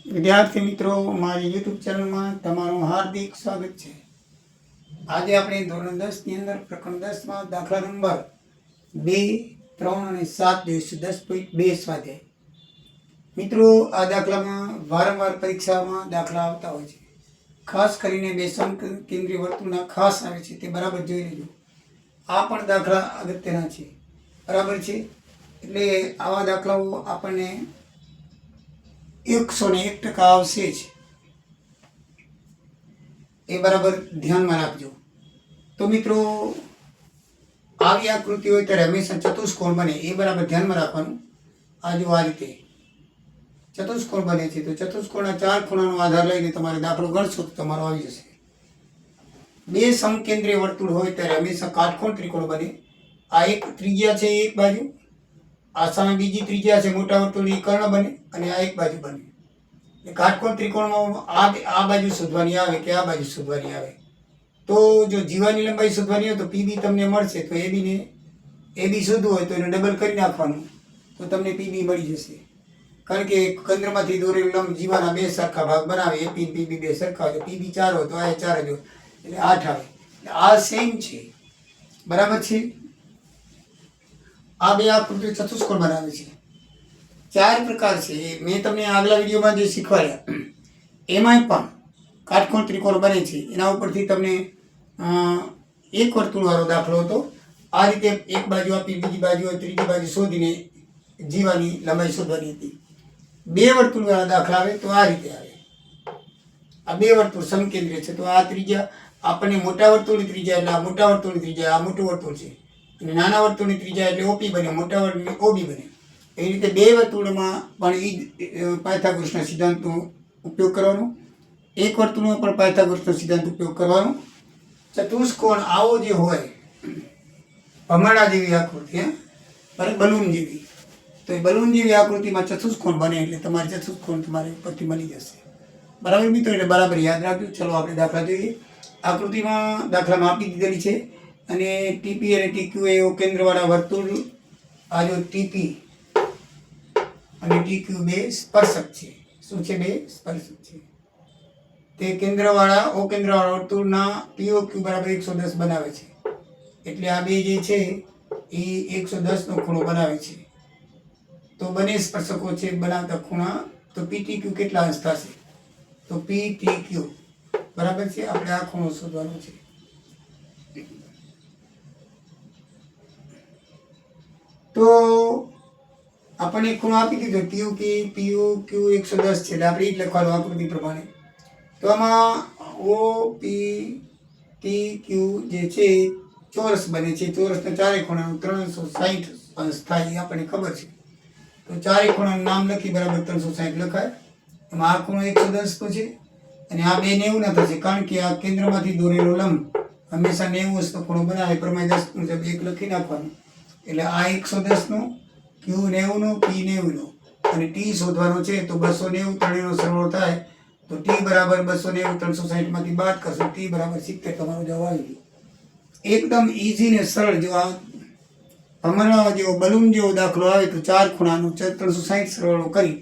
વિદ્યાર્થી મિત્રો, મારી યુટ્યુબ ચેનલમાં તમારું હાર્દિક સ્વાગત છે. આજે આપણે ધોરણ 10 ની અંદર પ્રકરણ 10માં દાખલા નંબર 2, 3 અને 7 જોઈશું. 10.2 સ્વાધ્યાય. મિત્રો, આ દાખલામાં વારંવાર પરીક્ષામાં દાખલા આવતા હોય છે. ખાસ કરીને બે સમકેન્દ્રીય વર્તુળના ખાસ આવે છે, તે બરાબર જોઈ લેજો. આ પણ દાખલા અગત્યના છે, બરાબર છે. એટલે આવા દાખલાઓ આપણને 101% આવશે જ, એ બરાબર ધ્યાનમાં રાખજો. તો મિત્રો, આવી આકૃતિ હોય ત્યારે હંમેશા ચતુષ્કોણ બને, એ બરાબર ધ્યાનમાં રાખવાનું. આ જો આ રીતે ચતુષ્કોણ બને છે, તો ચતુષ્કોણના 4 ખૂણાનો આધાર લઈને તમારે દાખલો ગણશો તો તમારો આવી જશે. બે સમકેન્દ્રીય વર્તુળ હોય ત્યારે હંમેશા કાટકોણ ત્રિકોણ બને. આ એક ત્રિજ્યા છે એક બાજુ, આ સામે બીજી ત્રિજ્યા છે મોટા વર્તુળની કર્ણ બને, અને આ એક બાજુ બને. કાટકોણ ત્રિકોણમાં આ બાજુ શોધવાની આવે કે આ બાજુ શોધવાની આવે. તો જો જીવાની લંબાઈ શોધવાની હોય તો પીબી તમને મળશે. તો એબી શોધવું હોય તો એને ડબલ કરી નાખવાનું, તો તમને પીબી મળી જશે. કારણ કે કેન્દ્રમાંથી દોરેલું લંબ જીવાના બે સરખા ભાગ બનાવે, એપી પીબી બે સરખા હોય. પીબી 4 હોય તો આ 4 જ હોય, એટલે 8 આવે. આ સેમ છે, બરાબર છે. આ બે આકૃતિઓ ચતુષ્કોણ બનાવે છે. 4 પ્રકાર છે. મેં તમને આગલા વિડીયોમાં જે શીખવાડ્યા એમાંય પણ કાટકોણ ત્રિકોણ બને છે. એના ઉપરથી તમને એક વર્તુળવાળો દાખલો હતો. આ રીતે એક બાજુ આપી, બીજી બાજુ ત્રીજી બાજુ શોધીને જીવાની લંબાઈ શોધવાની હતી. બે વર્તુળવાળા દાખલા આવે તો આ રીતે આવે. આ બે વર્તુળ સમકેન્દ્રીય છે, તો આ ત્રિજ્યા આપણને મોટા વર્તુળની ત્રિજ્યા એટલે આ મોટા વર્તુળની ત્રિજ્યા, આ મોટું વર્તુળ છે. અને નાના વર્તુળની ત્રિજ્યા એટલે ઓપી બને, મોટા વર્તુળની ઓબી બને. એ રીતે બે વર્તુળમાં પણ પાયથાગોરસના સિદ્ધાંતનો ઉપયોગ કરવાનો, એક વર્તુળમાં પણ પાયથાગોરસનો સિદ્ધાંત ઉપયોગ કરવાનો. ચતુષ્કોણ આવો જે હોય, ભમરડા જેવી આકૃતિ, બલૂન જેવી, તો એ બલૂન જેવી આકૃતિમાં ચતુષ્કોણ બને એટલે તમારે ચતુષ્કોણ તમારે ઉપરથી મળી જશે. બરાબર મિત્રો, એટલે બરાબર યાદ રાખજો. ચલો આપણે દાખલા જોઈએ. આકૃતિમાં દાખલામાં આપી દીધેલી છે, અને ટીપી અને ટીક્યુ એ કેન્દ્રવાળા વર્તુળ, આ જો ટીપી અને ટીક્યુ બે સ્પર્શક છે. શું છે? બે સ્પર્શક છે. તે કેન્દ્રવાળા કેન્દ્રવાળા વર્તુળના POQ બરાબર 110 બનાવે છે. એટલે આ બે જે છે એ 110 નો ખૂણો બનાવે છે. તો બંને સ્પર્શકો છે બનાવતા ખૂણા, તો PTQ કેટલા અંશ થશે? તો PTQ બરાબર છે. આપણે આ ખૂણો શોધવાનો છે. તો આપણને ખૂણો આપી દીધો POQ 110 છે, એટલે આપણે એ જ લખવાનું આકૃતિ પ્રમાણે. તો આમાં OPTQ જે છે ચોરસ બને છે. ચોરસના ચારે ખૂણાનું 360 અંશ થાય, એ આપણને ખબર છે. તો ચારે ખૂણાનું નામ લખી બરાબર 360 લખાય. એમાં આ ખૂણો 110 નો છે, અને આ બે 90 ના થશે, કારણ કે આ કેન્દ્રમાંથી દોરેલો લંબ હંમેશા 90 અંશનો ખૂણો બનાવે. પ્રમાણે 10 મુજબ 1 લખી નાખવાનું. એટલે આ 110 નો, Q 90 નો, P 90 નો, અને T શોધવાનો છે. તો 290 ત્રણેયનો સરવાળો થાય, તો T બરાબર 290 360 માંથી બાદ કરશો, T બરાબર 70. તમારો જવાબ આવી ગયો. એકદમ ઈઝી ને સરળ. જો આ ભમરડા જેવો બલૂન જેવો દાખલો આવે તો 4 ખૂણાનો 360 સરવાળો કરી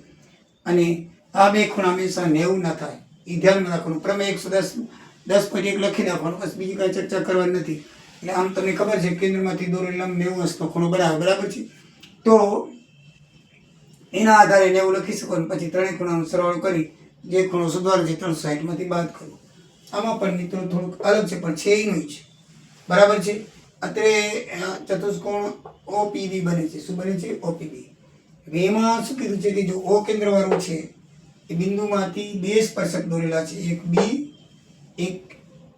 અને આ બે ખૂણા હંમેશા 90 ના થાય, એ ધ્યાનમાં રાખવાનું. પ્રમેય 110 10.1 લખી નાખવાનું, બસ બીજી કાંઈ ચર્ચા કરવાની નથી. એટલે આમ તમને ખબર છે કેન્દ્રમાંથી દોરેલ લંબ 90 અંશનો ખૂણો બનાવે, બરાબર છે. તો એના આધારે 90 લખી શકો, પછી ત્રણેય ખૂણાનો સરવાળો કરી જે ખૂણો શોધવાનો છે 360 માંથી બાદ કરો. આમાં પણ મિત્રો થોડુંક અલગ છે, પણ છે એનું જ, બરાબર છે. અત્યારે ચતુષ્કોણ OPB બને છે. શું બને છે? OPB. એમાં શું કીધું છે કે જો O કેન્દ્રવાળું છે એ બિંદુમાંથી બે સ્પર્શક દોરેલા છે, એક B એક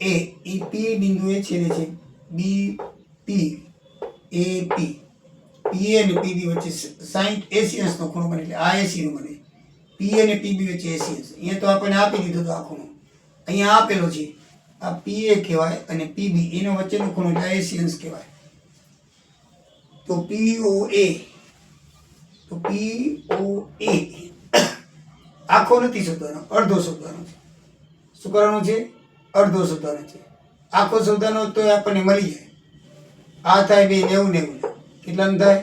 A. એ P બિંદુએ છેદે છે. BP AP. PA અને PB વચ્ચે 60-80 અંશનો ખૂણો બને, એટલે આ 80 નો બને. PA અને PB વચ્ચે 80 અંશ. અહીંયા તો આપણને આપી દીધો તો આ ખૂણો અહીંયા આપેલો છે. આ PA કહેવાય, અને PB એનો વચ્ચેનો ખૂણો એટલે 80 અંશ કહેવાય. તો POA, તો POA આખો નથી શોધવાનો, અડધો શોધવાનો છે. શું કરવાનો છે? અડધો શોધવાનો છે. આખો શોધવાનો તો આપણને મળી જાય. આ થાય બે 90-90. કેટલાનું થાય?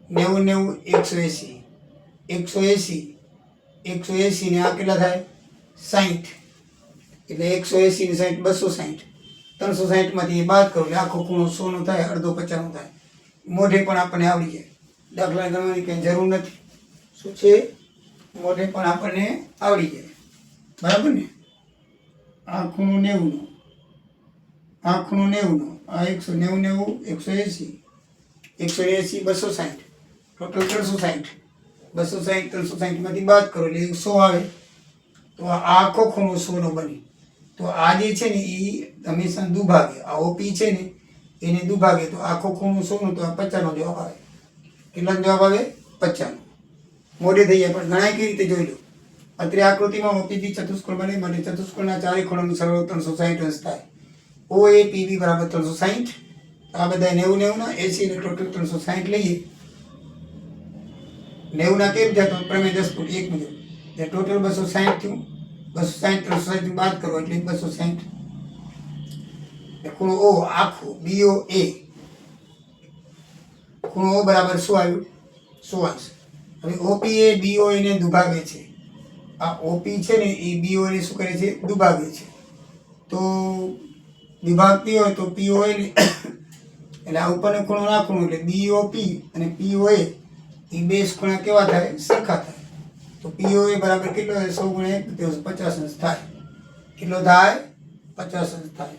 90-90 180. 180 180 ને આ કેટલા થાય 60, એટલે 180 ને 60 260, 360 માંથી બાદ કરો એટલે આખો ખૂણો 100 નો થાય, અડધો 50 નો થાય. મોઢે પણ આપણને આવડી જાય, દાખલા ગણવાની કંઈ જરૂર નથી. શું છે? મોઢે પણ આપણને આવડી જાય, બરાબર ને. આ ખૂણો 90 નો, આ ખૂણો 90 નો, આ 190 180 180 260, ટોટલ 360, 260 360 માંથી બાદ કરો એટલે 100 આવે. તો આ આખો ખૂણો 100 નો બને. તો આ જે છે ને એ હંમેશા દુભાગે, આ ઓપી છે ને એને દુભાગે, તો આખો ખૂણો 100 નો, તો આ 50 નો જવાબ આવે. કેટલાનો જવાબ આવે? 50 નો. મોઢે થઈ જાય, પણ ગણાય કેવી રીતે જોઈ લો. અત્રે આકૃતિમાં ઓપીબી ચતુષ્કોણ બને, માટે ચતુષ્કોણના ચારે ખૂણાનો સરવાળો 360 અંશ થાય. OAPB બરાબર 360, આ બધા 90 ના 80 ને ટોટલ 360 લઈએ. 90 ના કેમ થયા? તો પ્રમેય 10 ફૂટ 1 મુજબ, એટલે ટોટલ 260 થયું. 260 360 બાદ કરો એટલે 260. ખૂણો O આખો BOA, ખૂણો O બરાબર શું આવ્યું? 100 અંશ. હવે OP એ BOA ને દુભાગે છે. આ OP છે ને એ BOA ને શું કરે છે? દુભાગે છે. તો વિભાગતી હોય તો POA ને એટલે આ ઉપરનો ખૂણો ના ખૂણો એટલે BOP અને POA એ બે ખૂણા કેવા થાય? સરખા થાય. તો POA બરાબર કેટલો થાય? 100 ગુણ્યા 1 50 અંશ થાય. કેટલો થાય? 50 અંશ થાય.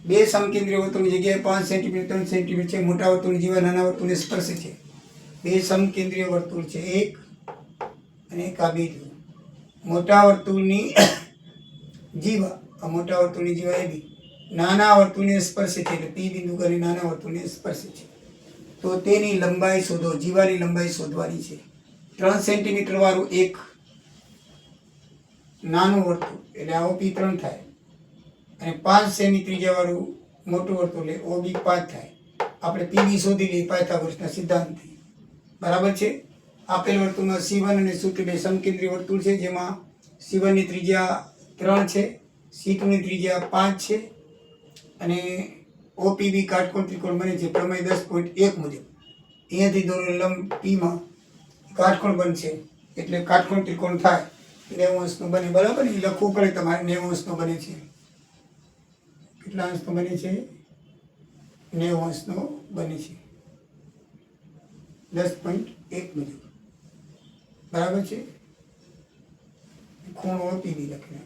બે સમકેન્દ્રીય વર્તુળની જગ્યાએ 5 સેન્ટીમીટર 3 સેન્ટીમીટર છે. મોટા વર્તુળની જીવા નાના વર્તુળને સ્પર્શે છે. બે સમકેન્દ્રીય વર્તુળ છે, એક અને એક આ બીજું. મોટા વર્તુળની જીવા, આ મોટા વર્તુળની જીવા AB નાના વર્તુળને સ્પર્શે છે, એટલે P બિંદુ કરી નાના વર્તુળને સ્પર્શે છે. તો તેની લંબાઈ શોધો. જીવાની લંબાઈ શોધવાની છે. 3 સેન્ટીમીટર વાળું એક નાનું વર્તુળ એટલે આ OP 3 થાય, અને 5 સેમી ત્રિજ્યા વાળું મોટું વર્તુળ એટલે OB 5 થાય. આપણે PB શોધી લઈએ પાયથાગોરસના સિદ્ધાંતથી, બરાબર છે. આપેલ વર્તુળમાં C1 અને C2 બે સમકેન્દ્રીય વર્તુળ છે, જેમાં C1 ની ત્રિજ્યા 3 છે, C2 ની ત્રિજ્યા 5 છે, અને OPB કાટકોણ ત્રિકોણ બને છે પ્રમેય 10.1 મુજબ. અહીંયાથી દોરેલ લંબ P માં કાટકોણ બનશે, એટલે કાટકોણ ત્રિકોણ થાય 90 અંશનો બને, બરાબર. એ લખવું પડે તમારે. 90 અંશનો બને છે. કેટલા અંશનો બને છે? 90 અંશનો બને છે 10.1 મુજબ, બરાબર છે. ખૂણો OPB લખી નાખીએ.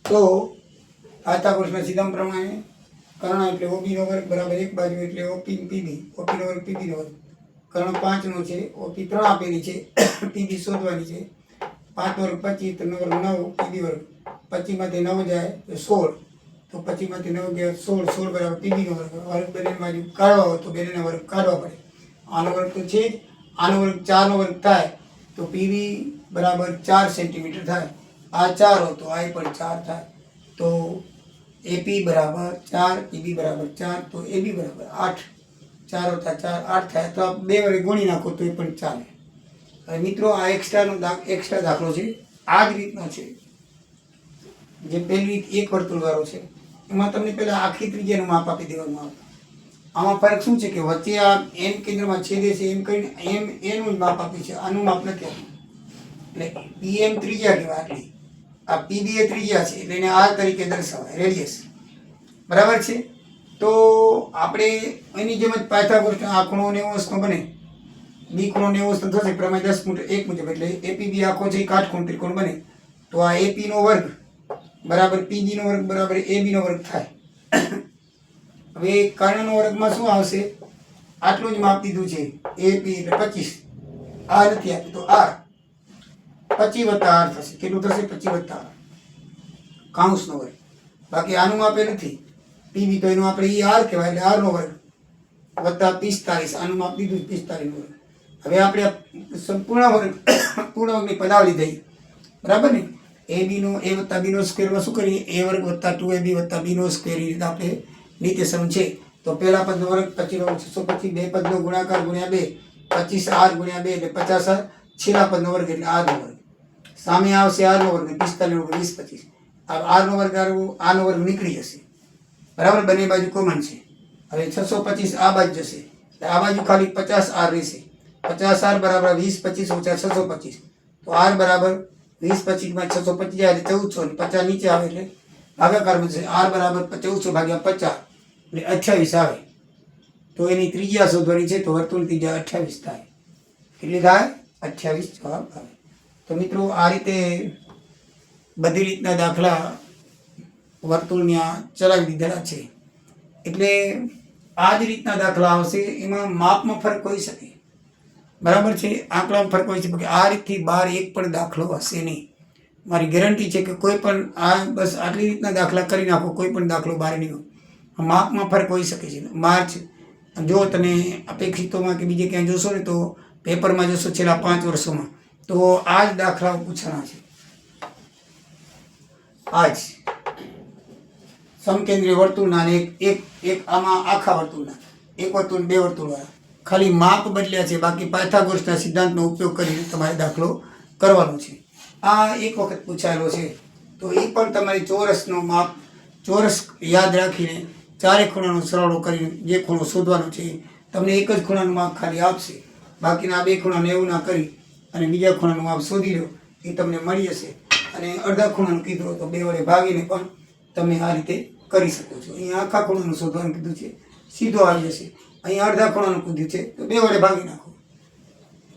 તો પાયથાગોરસના સિદ્ધાંત પ્રમાણે કર્ણ એટલે OB નો વર્ગ બરાબર એક બાજુ એટલે OP PB, OP નો વર્ગ PB નો વર્ગ. કર્ણ 5 નો છે, OP 3 આપેલી છે, PB શોધવાની છે. 5 વર્ગ 25, 3 વર્ગ 9, PB વર્ગ 25 માંથી 9 જાય તો 16, તો 25 માંથી 9 ગયા 16, 16 બરાબર PB નો વર્ગ. વર્ગ બંને બાજુ કાઢવા હોય તો બંનેના વર્ગ કાઢવા પડે. આનો વર્ગ તો છે જ, આનો વર્ગ 4 નો વર્ગ થાય તો PB બરાબર 4 સેન્ટીમીટર થાય. આ 4 હોય તો આ પણ 4 થાય. તો AP બરાબર 4, PB બરાબર 4, તો AB બરાબર 8. 4 હોતા 4 8 થાય, તો આપ 2 વડે ગુણી નાખો તો એ પણ ચાલે. હવે મિત્રો આ એક્સ્ટ્રા દાખલો છે, આ જ રીતનો છે. જે પહેલી રીત એક વર્તુળ વાળો છે, એમાં તમને પહેલા આખી ત્રિજ્યાનું માપ આપી દેવામાં આવે. આમાં ફરક શું છે કે વચ્ચે આ M કેન્દ્રમાં છેદે છે એમ કરીને M એનું જ માપ આપ્યું છે, આનું માપ નથી આપ્યું. એટલે PM ત્રિજ્યા કહેવાય આટલી. આ PB એ ત્રિજ્યા છે એટલે એને R તરીકે દર્શાવાય, રેડિયસ, બરાબર છે. તો આપણે એની જેમ જ પાયથાગોરસ આ ખૂણો 90 અંશનો બને, B ખૂણો 90 અંશનો થશે પ્રમેય 10.1 મુજબ, એટલે APB આખો છે કાટકોણ ત્રિકોણ બને. તો આ AP નો વર્ગ બરાબર PB નો વર્ગ બરાબર AB નો વર્ગ થાય. હવે કર્ણનો વર્ગમાં શું આવશે? આટલું જ માપ દીધું છે, AP એટલે 25, આ નથી આપ્યું તો R 25 વત્તા R થશે. કેટલું થશે? 25 વત્તા R, કાઉન્સનો વર્ગ. બાકી આનું માપે નથી PB, તો એનું આપણે ઈ R કહેવાય એટલે R નો વર્ગ વત્તા 45, આનું માપ દીધું 45 નો વર્ગ. હવે આપણે સંપૂર્ણ વર્ગ પૂર્ણ વર્ગની પદાવલી થઈ, બરાબર ને. AB નો A વત્તા B નો સ્ક્વેરમાં શું કરીએ? A વર્ગ વત્તા 2AB વત્તા B નો સ્ક્વેર, એ રીતે આપણે નિત્યસમ છે. તો પહેલા પદનો વર્ગ 25 નો 625, બે પદનો ગુણાકાર ગુણ્યા 2, 25R ગુણ્યા 2 એટલે 50R, છેલ્લા પદનો વર્ગ એટલે R નો વર્ગ. સામે આવશે આરનો વર્ગ 45 નો વર્ગ 20 25. આ આરનો વર્ગ આરનો વર્ગ નીકળી જશે, બરાબર, બંને બાજુ કોમન છે. હવે 625 આ બાજુ જશે એટલે આ બાજુ ખાલી 50 આર રહેશે. 50 આર બરાબર 20 25 ઓછા 625. તો આર બરાબર 20 25 માં 625 જાય એટલે 1400 અને 50 નીચે આવે એટલે ભાગાકાર બનશે. આર બરાબર 1400 ભાગ્યા 50 એટલે 28 આવે. તો એની ત્રિજ્યા શોધવાની છે, તો વર્તુળ ત્રિજ્યા 28 થાય. કેટલી થાય? 28 જવાબ આવે. તો મિત્રો આ રીતે બધી રીતના દાખલા વર્તુળના ચલાવી દીધેલા છે. એટલે આ જ રીતના દાખલા આવશે. એમાં માપમાં ફરક હોઈ શકે, બરાબર છે, આંકડામાં ફરક હોઈ શકે. આ રીતથી બહાર એક પણ દાખલો હશે નહીં. મારી ગેરંટી છે કે કોઈ પણ આ બસ આટલી રીતના દાખલા કરી નાખો, કોઈ પણ દાખલો બહાર નહીં હોય. માપમાં ફરક હોઈ શકે છે. માર્ચ જો તમે અપેક્ષિતોમાં કે બીજે ક્યાંય જોશો ને તો પેપરમાં જોશો છેલ્લા 5 વર્ષોમાં તો આ જ દાખલાઓ પૂછાણા છે. આ જ સમકેન્દ્રીય વર્તુળના અને એક આમાં આખા વર્તુળના, એક વર્તુળ 2 વર્તુળવાળા, ખાલી માપ બદલ્યા છે. બાકી પાયથાગોરસના સિદ્ધાંતનો ઉપયોગ કરીને તમારે દાખલો કરવાનો છે. આ એક વખત પૂછાયેલો છે. તો એ પણ તમારી ચોરસનો માપ, ચોરસ યાદ રાખીને ચારે ખૂણાનો સરવાળો કરીને જે ખૂણો શોધવાનો છે તમને એક જ ખૂણાનું માપ ખાલી આપશે. બાકીના 2 ખૂણાને એવું ના કરી અને બીજા ખૂણાનું માપ શોધી લો, એ તમને મળી જશે. અને અડધા ખૂણાનું કીધું હોય તો 2 વડે ભાગીને પણ તમે આ રીતે કરી શકો છો. અહીંયા આખા ખૂણાનું શોધવાનું કીધું છે, સીધો આવી જશે. અહીંયા અડધા ખૂણાનું કીધું છે તો 2 વડે ભાગી નાખો,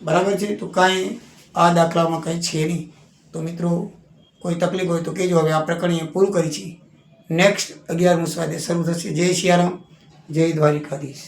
બરાબર છે. તો કાંઈ આ દાખલામાં કંઈ છે નહીં. તો મિત્રો કોઈ તકલીફ હોય તો કહેજો. હવે આ પ્રકરણ અહીંયા પૂરું કરી છીએ. નેક્સ્ટ 11મું સ્વાધ્યાય શરૂ થશે. જય સિયારામ, જય દ્વારિકાધીશ.